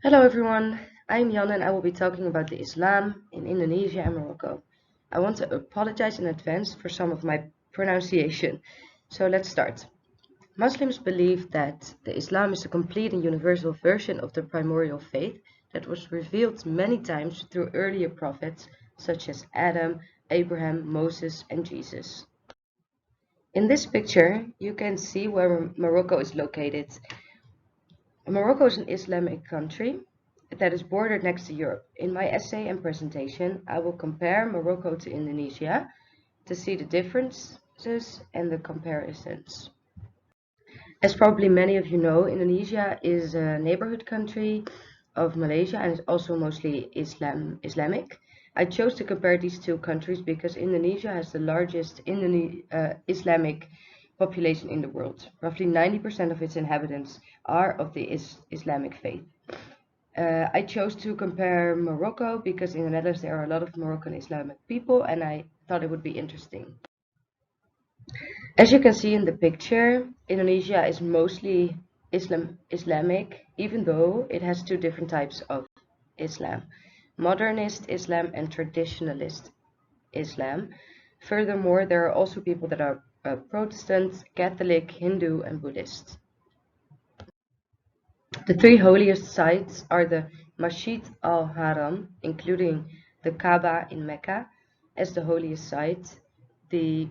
Hello everyone, I'm Jan and I will be talking about the Islam in Indonesia and Morocco. I want to apologize in advance for some of my pronunciation. So let's start. Muslims believe that the Islam is a complete and universal version of the primordial faith that was revealed many times through earlier prophets such as Adam, Abraham, Moses, and Jesus. In this picture, you can see where Morocco is located. Morocco is an Islamic country that is bordered next to Europe. In my essay and presentation, I will compare Morocco to Indonesia to see the differences and the comparisons. As probably many of you know, Indonesia is a neighborhood country of Malaysia and is also mostly Islamic. I chose to compare these two countries because Indonesia has the largest Islamic population in the world. Roughly 90% of its inhabitants are of the Islamic faith. I chose to compare Morocco because in the Netherlands there are a lot of Moroccan Islamic people and I thought it would be interesting. As you can see in the picture, Indonesia is mostly Islamic, even though it has two different types of Islam: modernist Islam and traditionalist Islam. Furthermore, there are also people that are Protestant, Catholic, Hindu, and Buddhist. The three holiest sites are the Masjid al-Haram, including the Kaaba in Mecca as the holiest site, the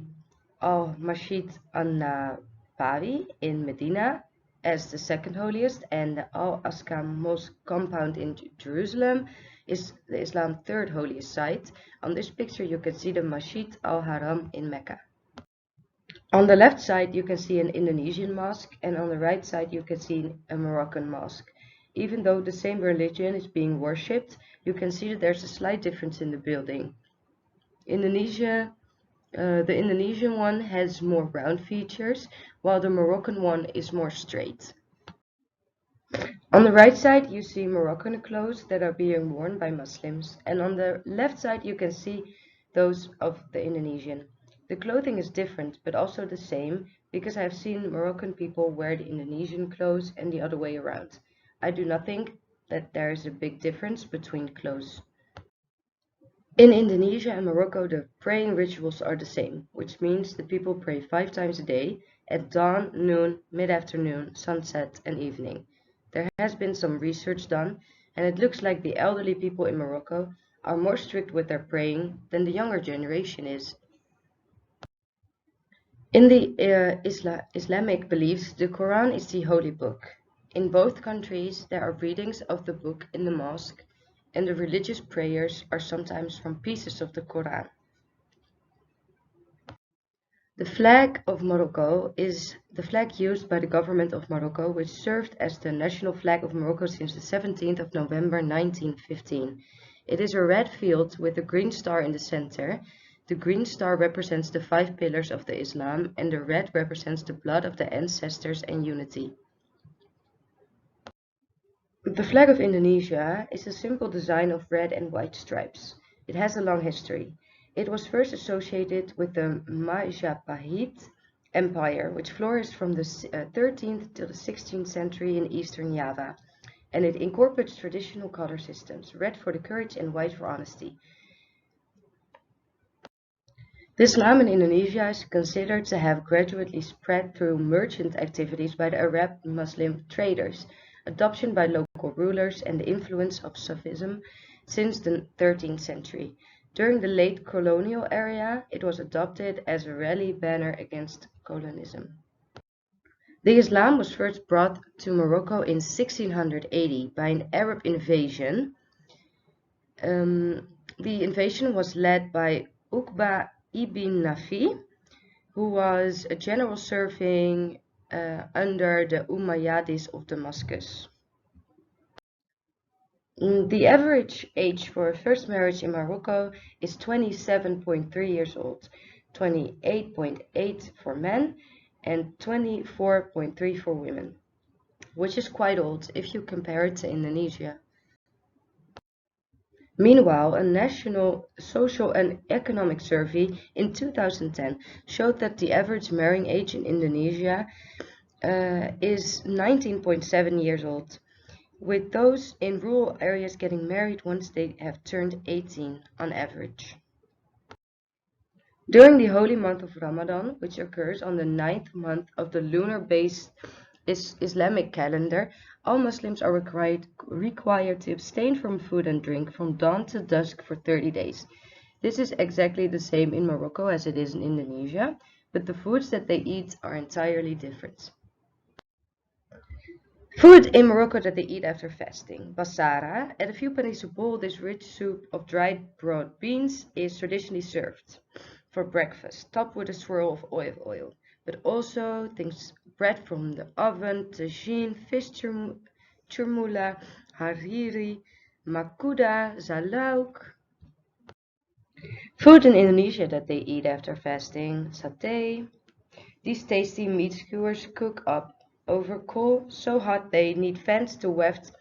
Al-Masjid al-Nabawi in Medina as the second holiest, and the Al-Aqsa Mosque compound in Jerusalem is the Islam's third holiest site. On this picture you can see the Masjid al-Haram in Mecca. On the left side you can see an Indonesian mosque and on the right side you can see a Moroccan mosque. Even though the same religion is being worshipped, you can see that there's a slight difference in the building. The Indonesian one has more round features, while the Moroccan one is more straight. On the right side you see Moroccan clothes that are being worn by Muslims, and on the left side you can see those of the Indonesian. The clothing is different, but also the same, because I have seen Moroccan people wear the Indonesian clothes and the other way around. I do not think that there is a big difference between clothes. In Indonesia and Morocco, the praying rituals are the same, which means the people pray 5 times a day, at dawn, noon, mid-afternoon, sunset, and evening. There has been some research done, and it looks like the elderly people in Morocco are more strict with their praying than the younger generation is. In the Islamic beliefs, the Quran is the holy book. In both countries, there are readings of the book in the mosque, and the religious prayers are sometimes from pieces of the Quran. The flag of Morocco is the flag used by the government of Morocco, which served as the national flag of Morocco since the 17th of November 1915. It is a red field with a green star in the center. The green star represents the 5 pillars of the Islam, and the red represents the blood of the ancestors and unity. The flag of Indonesia is a simple design of red and white stripes. It has a long history. It was first associated with the Majapahit Empire, which flourished from the 13th to the 16th century in eastern Java, and it incorporates traditional color systems, red for the courage and white for honesty. The Islam in Indonesia is considered to have gradually spread through merchant activities by the Arab Muslim traders, adoption by local rulers, and the influence of Sufism since the 13th century. During the late colonial era, it was adopted as a rally banner against colonialism. The Islam was first brought to Morocco in 1680 by an Arab invasion. The invasion was led by Uqba ibn Nafi, who was a general serving under the Umayyads of Damascus. The average age for a first marriage in Morocco is 27.3 years old, 28.8 for men, and 24.3 for women, which is quite old if you compare it to Indonesia. Meanwhile, a national social and economic survey in 2010 showed that the average marrying age in Indonesia is 19.7 years old. with those in rural areas getting married once they have turned 18 on average. During the holy month of Ramadan, which occurs on the 9th month of the lunar-based Islamic calendar, all Muslims are required to abstain from food and drink from dawn to dusk for 30 days. This is exactly the same in Morocco as it is in Indonesia, but the foods that they eat are entirely different. Food in Morocco that they eat after fasting. Basara, at a few pennies a bowl, this rich soup of dried broad beans is traditionally served for breakfast, topped with a swirl of olive oil, but also things bread from the oven, tagine, fish churmula, hariri, makuda, zalauk. Food in Indonesia that they eat after fasting. Satay. These tasty meat skewers cook up over coal so hot they need fans to waft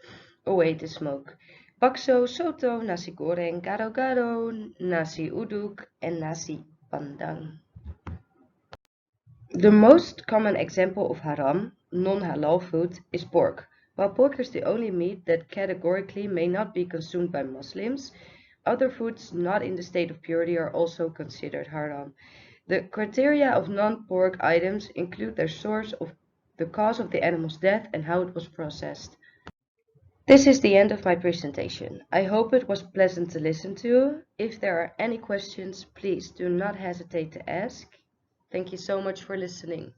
away the smoke. Bakso, soto, nasi goreng, gado-gado, nasi uduk, and nasi pandang. The most common example of haram, non-halal food, is pork. While pork is the only meat that categorically may not be consumed by Muslims, other foods not in the state of purity are also considered haram. The criteria of non-pork items include their source, of the cause of the animal's death, and how it was processed. This is the end of my presentation. I hope it was pleasant to listen to. If there are any questions, please do not hesitate to ask. Thank you so much for listening.